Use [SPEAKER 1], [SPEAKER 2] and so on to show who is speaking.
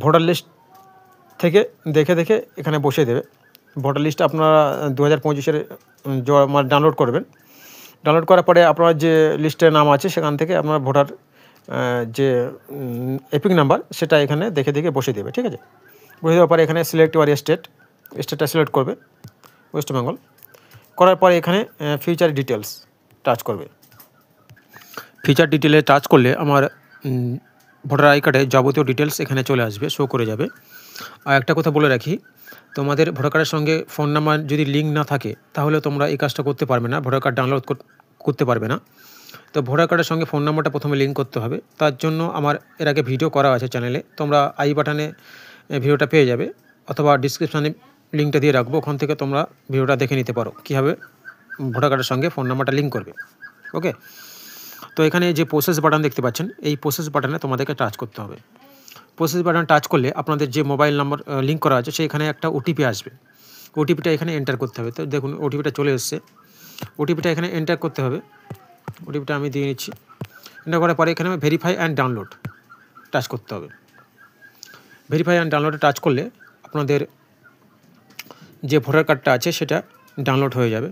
[SPEAKER 1] Voter list থেকে দেখে এখানে বসিয়ে দেবে। ভোটার লিস্ট আপনারা 2025-এর মানে ডাউনলোড করবেন। ডাউনলোড করার পরে আপনার যে লিস্টে নাম আছে সেখান থেকে আপনার ভোটার যে এপিক নাম্বার সেটা এখানে দেখে বসিয়ে দেবে। ঠিক আছে, বসিয়ে দেওয়ার পরে এখানে সিলেক্ট ইউর স্টেটটা সিলেক্ট করবে ওয়েস্ট বেঙ্গল। করার পরে এখানে ফিউচার ডিটেলস টাচ করবে। ফিচার ডিটেলে টাচ করলে আমার ভোটার আই কার্ডে যাবতীয় ডিটেলস এখানে চলে আসবে, শো করে যাবে। আর একটা কথা বলে রাখি, তোমাদের ভোটার কার্ডের সঙ্গে ফোন নাম্বার যদি লিঙ্ক না থাকে তাহলে তোমরা এই কাজটা করতে পারবে না, ভোটার কার্ড ডাউনলোড করতে পারবে না। তো ভোটার কার্ডের সঙ্গে ফোন নাম্বারটা প্রথমে লিঙ্ক করতে হবে। তার জন্য আমার এর আগে ভিডিও করা আছে চ্যানেলে, তোমরা আই বাটনে ভিডিওটা পেয়ে যাবে, অথবা ডিসক্রিপশানে লিঙ্কটা দিয়ে রাখবো, ওখান থেকে তোমরা ভিডিওটা দেখে নিতে পারো কীভাবে ভোটার কার্ডের সঙ্গে ফোন নাম্বারটা লিঙ্ক করবে। ওকে, তো এখানে যে প্রসেস বাটন দেখতে পাচ্ছেন, এই প্রসেস বাটনে তোমাদেরকে টাচ করতে হবে। প্রসেস বাটন টাচ করলে আপনাদের যে মোবাইল নাম্বার লিঙ্ক করা আছে সেখানে একটা ওটিপি আসবে। ওটিপিটা এখানে এন্টার করতে হবে। তো দেখুন ওটিপিটা চলে এসছে, ওটিপিটা এখানে এন্টার করতে হবে। ওটিপিটা আমি দিয়ে নিচ্ছি। এন্টার করার পরে এখানে ভেরিফাই অ্যান্ড ডাউনলোড টাচ করতে হবে। ভেরিফাই অ্যান্ড ডাউনলোডে টাচ করলে আপনাদের যে ভোটার কার্ডটা আছে সেটা ডাউনলোড হয়ে যাবে।